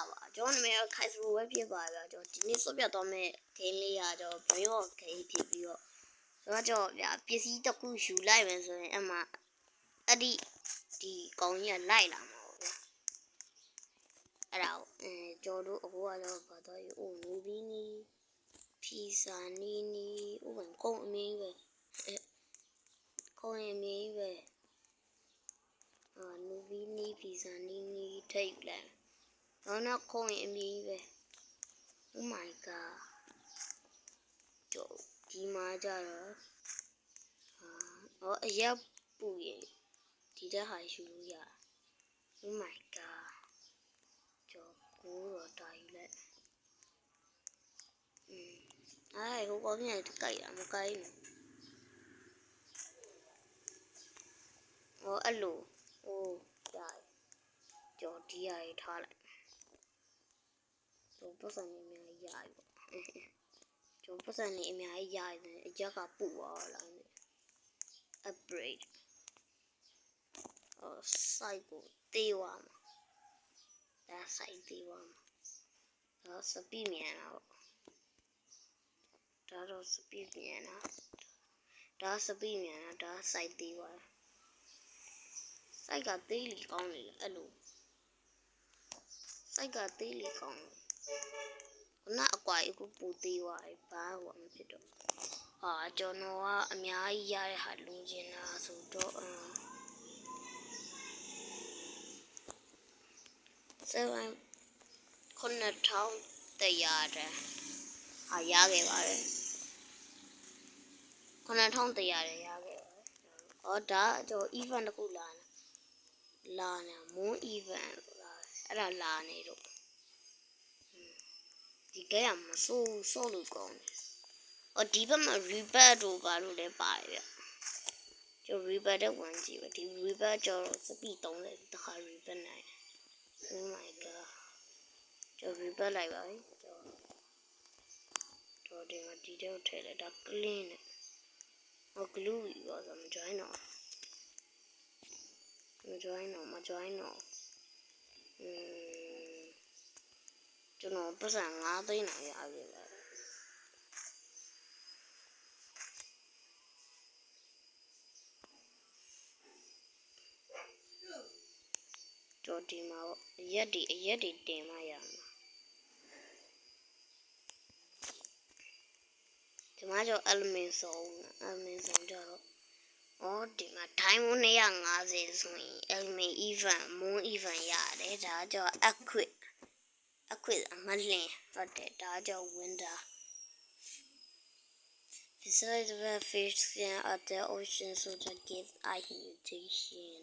ပါကျွန်တော်နာမည်ကခိုင်စရိုပဲဖြစ်ပါဗျာကျွန်တော်ဒီနေ့ဆွပြတော့မဲ့ဂိမ်းလေးရကျွန်တော် brain walk ဂိမ်းဖြစ်ပြီးတော့ကျွန်တော်ဗျာပစ္စည်းတစ်ခုယူလိုက်မယ်ဆိုရင်အမှအဲ့ဒီကောင်ကြီးကလိုက်လာမှာပေါ့ဗျာအဲ့ဒါကိုကျွန်တော်တို့အခုကတော့ဘာတော့ယူအိုနူဘီနီဖီဇာနီနီဥပမာကုန်းအမင်းပဲကုန်းအမင်းပဲနူဘီနီဖီဇာနီနီထိတ်လိုက်တော့ခုံးရင်အမြင်ပဲ Oh my god ဒီမှာကြတော့အရက်ပူရင်ဒီတက်ဟာယူလို့ရ Oh my god ကိုတော့တာယူလိုက်ဟိုကောင်ကြီးကကြိုက်တာမကြိုက်ဘူးအဲ့လိုရတယ်ဒီရရထားလိုက်ပတ်စံနေအများကြီးရပြီပေါ့ပတ်စံနေအများကြီးရတယ်အရက်ကပူသွားလာနေ upgrade စိုက်ကိုတေးသွားမှာဒါစိုက်တေးသွားမှာဒါစပီးမြန်တာပေါ့ဒါတော့စပီးမြန်တာဒါစပီးမြန်တာဒါစိုက်တေးသွားစိုက်ကသေးလီကောင်းနေလေအဲ့လိုစိုက်ကသေးလီကောင်းခုနအကွာအခုပူသေးသွားပြီဘာမှမဖြစ်တော့ကျွန်တော်ကအများကြီးရတဲ့ဟာလိုချင်တာဆိုတော့9,100တဲ့ရခဲ့ပါတယ်9,100ရခဲ့ပါတယ်ဒါကျွန်တော် event တစ်ခုလာနေ moon event အဲ့ဒါလာနေတော့ဒီကရမဆိုးလို့ကောင်းတယ်ဒီဘက်မှာ rebirth တို့ဘာလို့လဲပါတယ်ဗျကျွန်တော် rebirth တဲ့ဝင်ကြည့်ပဲဒီ rebirth ကျွန်တော်စပီ30တခါ rebirth နိုင် Oh my god ကျွန်တော် rebirth လိုက်ပါပြီကျွန်တော်ဒီမှာဒီတော့ထည့်လိုက်ဒါ clean နဲ့glue ရောဆိုမ join တော့မ join တော့ကျွန်တော်ပတ်စံ9သိန်းလောက်ရပြီလေတော့ဒီမှာအရက်တွေတင်မှရမှာဒီမှာကျအလမင်ဆောင်ကြတော့ဒီမှာ time 250ဆိုရင် element event moon event ရတယ်ဒါကြောင့် acquit အမလင်းဟုတ်တယ်ဒါကြောင့် winter besides the fish skin at the ocean so to give eye mutation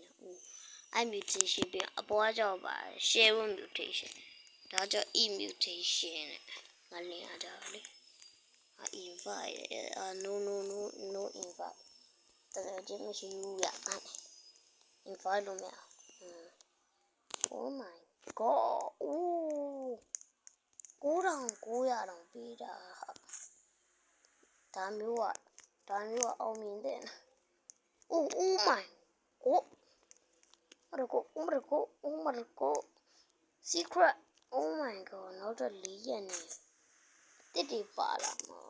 eye mutation ပြီးအပေါ်ကြောင့်ပါ share mutation ဒါကြောင့် e mutation မလင်းရကြလေinvite no invite တော်ကြည့်မရှိဘူးရ invite လို့မရOh my god 9,900တောင်ပေးတာဒါမျိုးကအောင်မြင်တဲ့Oh my god Oh my god secret Oh my god နောက်တော့4ရက်နေတစ်တွေပါလာမှာ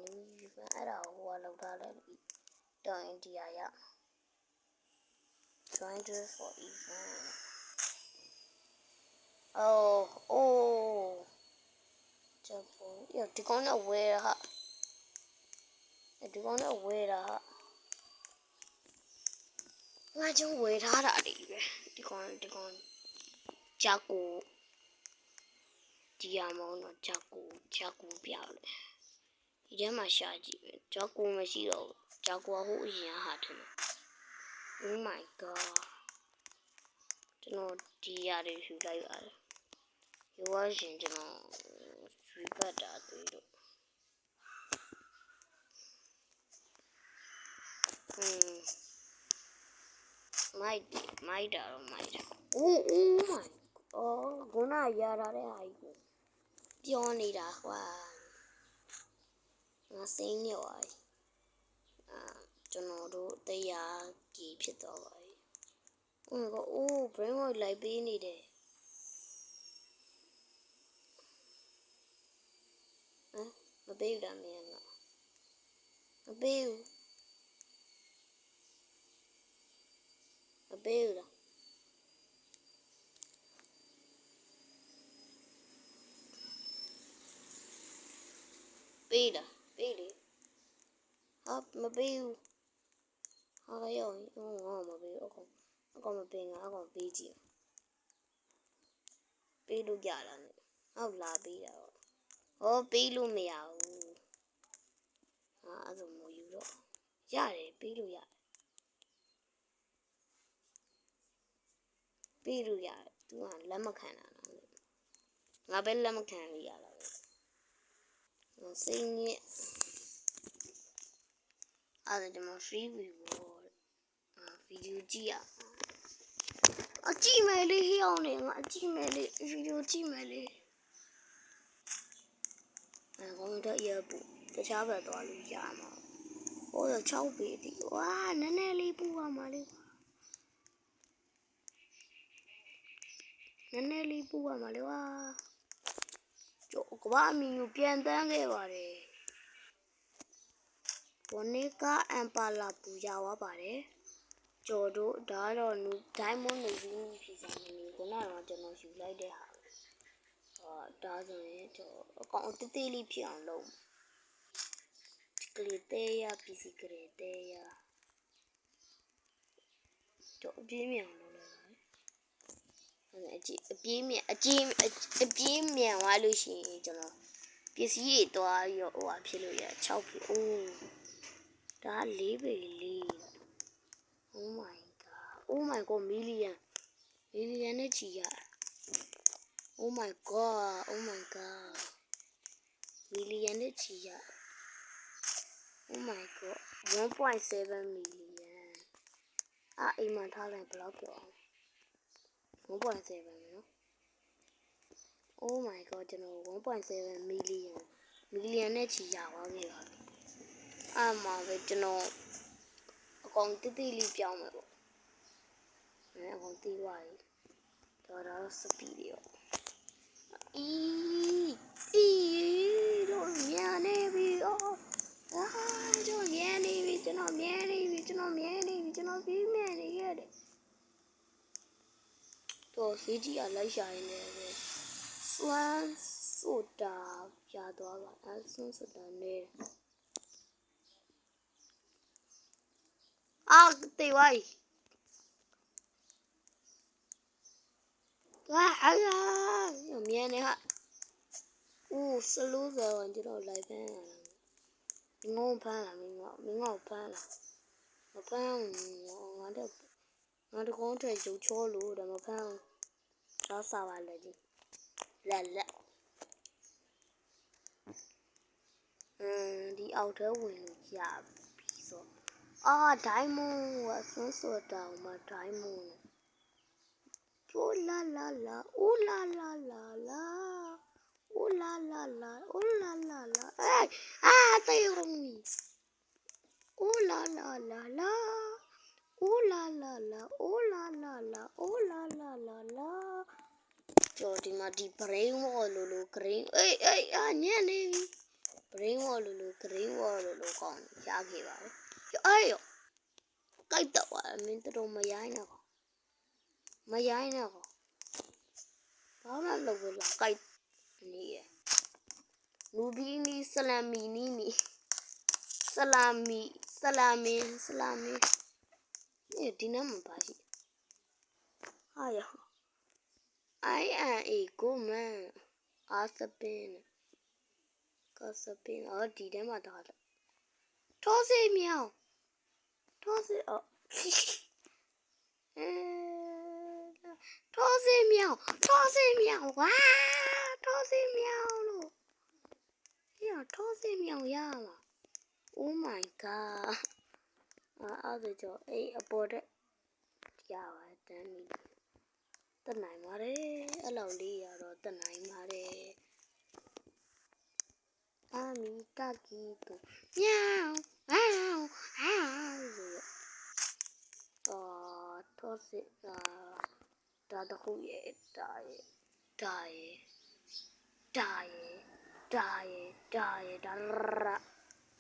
new event အဲ့ဒါဟိုကလောက်ထားလိုက်ပြီတော့ India ရ join this for eventကျပေါ်ဒီကောင်နဲ့ဝဲဟာငါကျုံဝဲထားတာလေပဲဒီကောင်ဂျာကိုဒီရမောင်းတော့ဂျာကိုပြလေဒီထဲမှာရှာကြည့်ပဲဂျာကိုမရှိတော့ဂျာကိုဟိုအရင်ဟာတယ် Oh my god ကျွန်တော်ဒီရတယ်ယူလိုက်ပါတယ်ရောရှင်ကျွန်တော် rebirth တာတွေ့လို့မိုက်တာ Oh my ခုနရတာတဲ့ဟာကြီးပြောနေတာကွာငါစိမ့်နေပါကျွန်တော်တို့တရားကြီးဖြစ်သွားပါပြီbrain walk လိုက်ပေးနေတယ် ပေးတာမင်းတော့မပေးဘူးမပေးဘူးလားပေးတာပေးလေဟာမပေးဘူးဟာရောငါမပေးဘူးအကောင်မပေးငါအကောင်ပေးကြည့်ပေးလို့ကြတာနဲ့ဟုတ်လာပေးတာဟောပေးလို့မရဘူးဟာအဲ့ဒါမယူတော့ရတယ်ပေးလို့ရတယ်ပေးလို့ရတယ်သူကလက်မခံတာနော်ငါပဲလက်မခံလို့ရတာပဲစိတ်ညစ်အဲ့ဒါဒီမှာ free view ဗီဒီယိုကြည့်ရအကြည့်မယ်လေဟိအောင်နေငါအကြည့်မယ်လေဗီဒီယိုကြည့်မယ်လေကွန်ပျူတာရပူတခြားဘက်သွားလို့ရမှာဟိုတော့6ပေတိဝါနည်းနည်းလေးပူပါမှာလေနည်းနည်းလေးပူပါမှာလေဝါကျော်ကဘာအမီကိုပြန်တန်းခဲ့ပါတယ်ဝနေကအမ်ပါလာပူရသွားပါတယ်ကျော်တို့ဒါတော့နူဒိုင်းမွန်နေပြီးဖြစ်စားနေပြီခုနကတော့ကျွန်တော်ယူလိုက်တဲ့ဟာဒါဆိုရင်ကျော်အကောင်တေးသေးလေးဖြစ်အောင်လုပ်ကလေးသေးရပစ္စည်းကလေးသေးရကျော်အပြင်းမြန်လုပ်လိုက်ပါအပြေးမြန်သွားလို့ရှိရင်ကျွန်တော်ပစ္စည်းတွေတွားရောဟိုဟာဖြစ်လို့ရ6ပြီအိုးဒါ4ပေ4 Oh my godမီလီယံနဲ့ချီရOh my god မီလီယံနဲ့ချီရOh my god 1.7 million အိမ်မှာထားလိုက်ဘယ်လောက်ပြော1.7နော် Oh my god ကျွန်တော်1.7 million နဲ့ချီရသွားခဲ့ပါပြီအဲ့မှာပဲကျွန်တော်အကောင်တိလေးပြောင်းမယ်ပေါ့အကောင်တီးသွားပြီတော့စပီးရောတော့မြန်နေပြီတော့မြန်နေပြီကျွန်တော်ပြေးမြန်နေရတယ်တော့စီးကြီးအလိုက်ရှာရင်းနဲ့စွမ်းဆိုတာပြသွားပါအဲစွမ်းဆိုတာနေတေးဝိုင်းမြန်နေဟာစလို့ဆိုရင်ကျွန်တော်လိုက်ဖမ်းရတာငုံဖမ်းလာမင်းငေါဖမ်းလာမဖမ်းငါတကောင်းထွက်ရုပ်ချောလို့ဒါမဖမ်းတော့စားပါလေကြီးလက်ဒီအောက်ထဲဝင်လို့ရပြီဆိုဒိုင်းမွန်ကဆွန်းဆိုတာမှာဒိုင်းမွန်အိုလာလာလာအိုလာလာလာလာအိုလာလာလာအိုလာလာလာတေးရုံအိုလာလာလာလာအိုလာလာလာအိုလာလာလာအိုလာလာလာလာကျော်ဒီမှာဒီ brain wall လို့ green ညံ့နေပြီ brain wall လို့ green wall လို့ကောင်းရခဲ့ပါတယ်ရောကြိုက်တော့မင်းတို့မရိုင်းတော့ဘာမှလုပ်လို့လာကြိုက်နေရနူဘီနီဆလာမီနီဒီနာမပါရှိဟာရI am a good man စပင်းဒီထဲမှာထားတယ်ထောစေးမြောင်ထောစေးမြောင်ဝါထောစေးမြောင်လို့ထောစေးမြောင်ရမှာ Oh my god အဲ့ဒါကြောင့်အပေါ်တက်ရပါတန်းပြီတက်နိုင်ပါတယ်အဲ့လောက်လေးရတော့တက်နိုင်ပါတယ်မီတာကီတူမြောင်ထောစေးဒါတခုရဲ့ဒါ ဒါ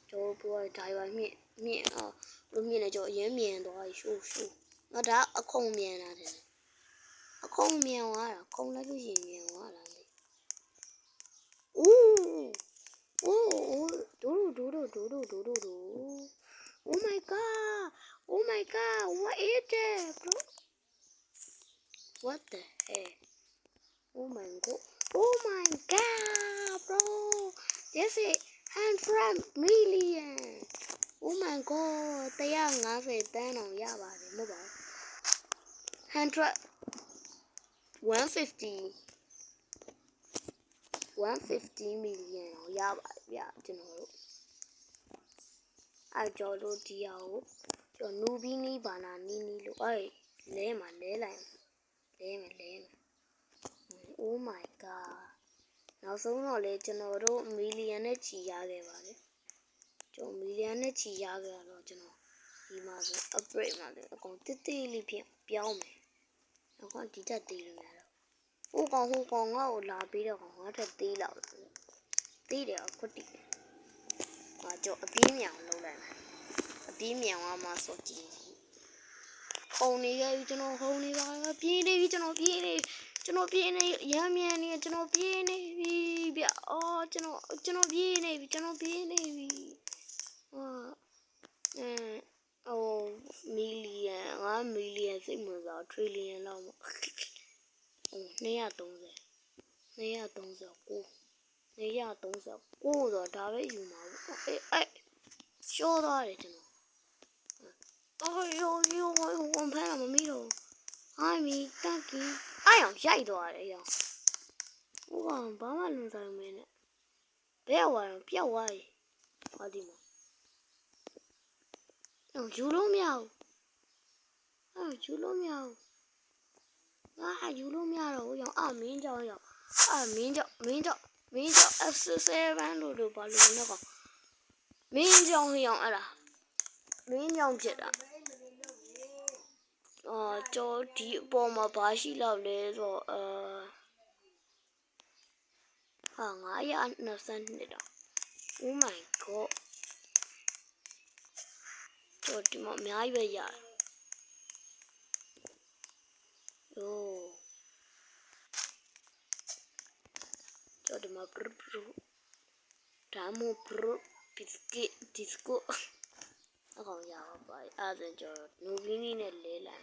ကျော်ပေါ်ဒါရွာမြင့်လို့မြင့်နေကျော်အရင်မြင်သွားရှိုးငါဒါအခုံမြင်တာတယ်အခုံမြင်သွားတာခုံလိုက်လို့ရင်မြင်သွားတာလေအိုးဒိုOh my god what is that bro what the heck oh my god bro this is 100 million oh my god 150 တန်းအောင်ရပါတယ်မဟုတ်ပါ100 150 million အောင်ရပါတယ်ဗျကျွန်တော်တို့အဲ့ကျော်တို့ဒီဟာကိုကျော်နူဘီနီဘာနာနီလို့အဲ့လဲမှာလဲလိုက်လဲမယ် oh my god နောက်ဆုံးတော့လေကျွန်တော်တို့မီလီယံနဲ့ချီရခဲ့ပါတယ်ကျွန်တော်မီလီယံနဲ့ချီရခဲ့တော့ကျွန်တော်ဒီမှာဆို upgrade မှာလေအကုန်တိလေးပြောင်းမယ်အခုဒီတက်သေးလို့ရတော့ဟိုကောင်ငါ့ကိုလာပြီးတော့ငါထက်သေးလောက်သေးတယ်အခုတည်ငါကြောအပြင်းမြောင်လုပ်လိုက်မယ်အပြင်းမြောင်ကမှစောကြည့်ခုံနေခဲ့ပြီကျွန်တော်ခုံနေပါပြေးနေပြီကျွန်တော်ပြေးနေရမ်းမြန်နေကျွန်တော်ပြေးနေပြီဗျအော်ကျွန်တော်ပြေးနေပြီမီလီယံ5မီလီယံစိတ်ဝင်စားထရီလီယံလောက်မှာ239ဆိုဒါပဲယူမှာပေါ့အဲ့ရှော့သွားတယ်ကျွန်တော်ယောဝန်ဖမ်းလာမမီတော့အိုင်မီတက်ကီအဲ့အောင်ရိုက်သွားတယ်ရောဟိုကောင်ဘာမှလွန်ဆိုင်မင်းနဲ့ဘယ်ဝါတော့ပျောက်သွားပြီဟောဒီမှာယူလို့မရဘူးယူလို့မရတော့ဘူးရောမင်းကြောင့်မင်းကြောင့် S7 လို့ဘာလို့လဲကောင်မင်းကြောင့်ရောအဲ့ဒါမင်းကြောင့်ဖြစ်တာကျော်ဒီအပေါ်မှာဘာရှိလောက်လဲဆို922တော့ Oh my god ကျော်ဒီမှာအများကြီးပဲရတယ်ကျော်ဒီမှာဒါမှမဟုတ်ဘစ်ကစ်ဒီစကိုအကောင်ရပါပါအဲ့ဒါကျော်နူဘီနီနဲ့လဲလာ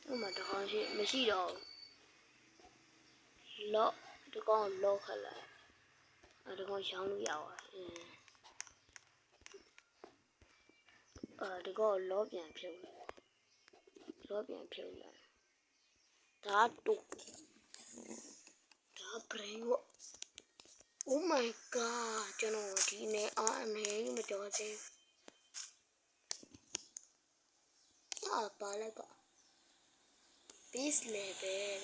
ဟိုမှာတကောင်ရှိမရှိတော့လော့တကောင်လော့ခက်လိုက်တကောင်ရောင်းလို့ရပါတယ်တကောင်လော့ပြန်ဖြုတ်လိုက်ဒါတူဒါဘရိဝ Oh my god ကျွန်တော်ဒီနေ့အနေမတော်သေးပါလိုက်ပါ base level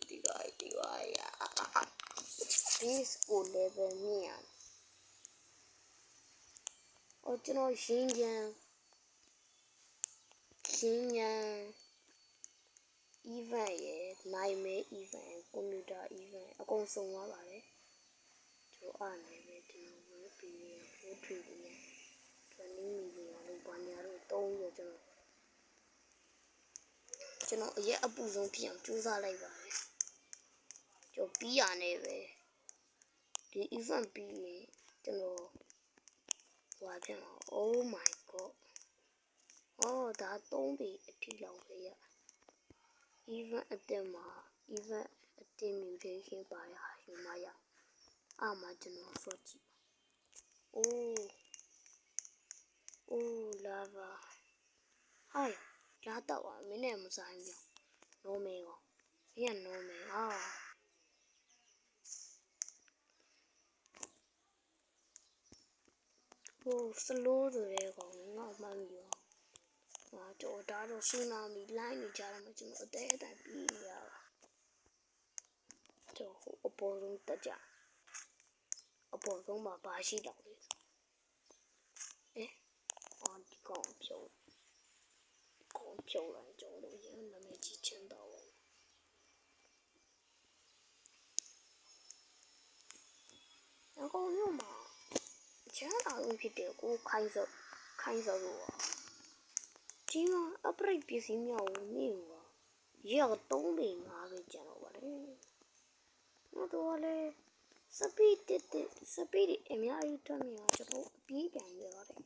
ဒီပါရ base ကို level မြင့်ရကျွန်တော်ရှင်းကြံ event ရယ် nightmare event computer event အကုန်စုံသွားပါတယ်ကျွန်တော်အနေနဲ့ကျွန်တော်ဝယ်ပြီးရ 4 million 20 million လို့ဘာညာလို့300ကျွန်တော်အရက်အပူဆုံးဖြစ်အောင်ကြိုးစားလိုက်ပါတယ်ကျွန်တော်ပြီးရနေပဲဒီ event ပြီးရင်ကျွန်တော်ဟွာပြန်အောင် Oh my god ဒါ3ပေအထိလောက်ပဲရ event အတက်မှာ event အတက် mutation ပါရယူမရမှကျွန်တော်ဆော့ကြည့်lava ဟိုင်လာတော့မင်းနဲ့မဆိုင်ဘူးနိုးမေကောမင်းကနိုးမေslow ဆိုတဲ့ကောင်ငါ့မှန်းပြီးတော့ဒါတော့ဆူနာမီလိုင်းနေကြတော့မှကျွန်တော်အသေးအတန်ပြီးရပါတော့အပေါ်ဆုံးတက်ကြအပေါ်ဆုံးမှာဘာရှိတော့လဲဒီကောင်ဖြုတ် ဖြုတ်လိုက်ကျွန်တော်ရမ်းနာမည်ကြီးချမ်းတော့အကောင်မျိုးမှာချမ်းသာလို့ဖြစ်တယ်ကိုခိုင်းစောလို့ဒီမှာ upgrade ပစ္စည်းများကိုနေပါရက်3ပေ5ပေကျန်တော့ပါတယ်တော့လေစပီးအများကြီးတွက်မြာကျွန်တော်အပြေးပြန်ရပါတယ်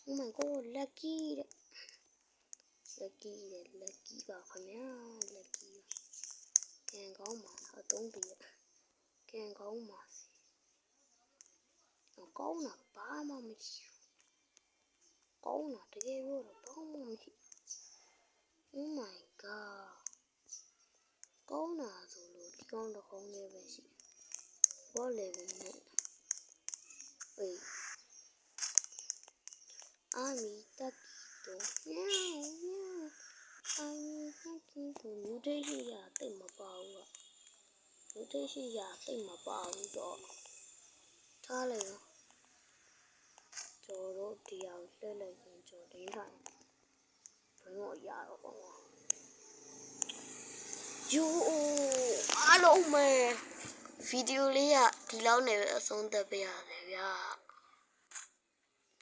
Oh my god lucky ပါခင်ဗျာ lucky ကန်ကောင်းပါအသုံးပြီးကန်ကောင်းပါကောင်းတာဘာမှမရှိကောင်းတာတကယ်လို့ဘာမှမရှိ Oh my god ကောင်းတာဆိုလို့ဒီကောင်းတစ်ကောင်းလေးပဲရှိဘောလေပဲနဲ့ဝေးအာမီတက်တော့မြောင်းအာမီတက်တော့လူတွေရှိရတိတ်မပါဘူးကလူတွေရှိရတိတ်မပါဘူးတော့ထားလိုက်ရောကျော်တို့ဒီအောင်လှည့်လိုက်ရင်ကျော်ဒင်းထိုင်ဘယ်တော့ရတော့ပေါ့ယိုအားလုံးပဲဗီဒီယိုလေးကဒီလောက်နဲ့ပဲအဆုံးသတ်ပေးရတယ်ဗျာ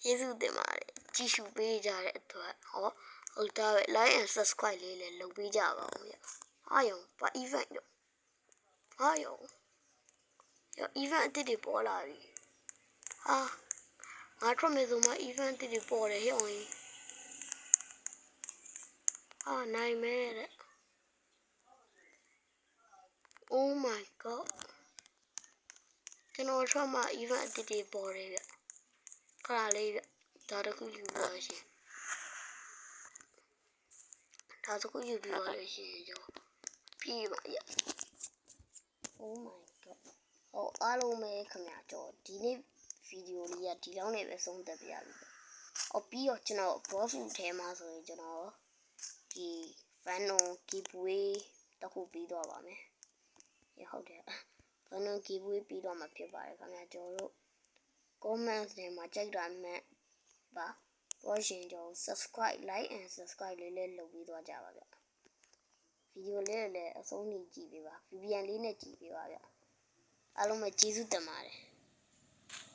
ကျေးဇူးတင်ပါတယ်ကြည့်ရှုပေးကြတဲ့အတွက်ဟုတ်တာပဲ like and subscribe လေးလည်းလုပ်ပေးကြပါဦးဗျာဟာယုံဘာ event တော့ဟာယုံevent အသစ်တွေပေါ်လာပြီဟာငါထွက်မယ်ဆိုမှ event အသစ်တွေပေါ်တယ်ဟဲ့အောင်ဟာနိုင်မယ်တဲ့ Oh my god ကျွန်တော်ထွက်မှ event အသစ်တွေပေါ်တယ်ဗျခါလေးဗျဒါတခုယူပါရှင်ဒါတခုယူပြီးပါလို့ရှိရင်ကျွန်တော်ပြေးပါရ Oh my god အားလုံးပဲခင်ဗျာကျွန်တော်ဒီနေ့ဗီဒီယိုလေးကဒီလောက်နဲ့ပဲဆုံးသက်ပြရပြီပြီးတော့ကျွန်တော် golf ထဲမှာဆိုရင်ကျွန်တော်ဒီ Venom giveaway တခုပြီးတော့ပါမယ်ဟုတ်တယ် Venom giveaway ပြီးတော့မှဖြစ်ပါတယ်ခင်ဗျာကျွန်တော်တို့ comment ထဲမှာကြိုက်တာမှတ်ပါဘောရှင်ကျွန်တော် subscribe like and subscribe လေးလည်းလုပ်ပြီးသွားကြပါဗျဗီဒီယိုလေးလည်းအဆုံးထိကြည့်ပေးပါ VPN လေးနဲ့ကြည့်ပေးပါဗျအားလုံးပဲကျေးဇူးတင်ပါတယ်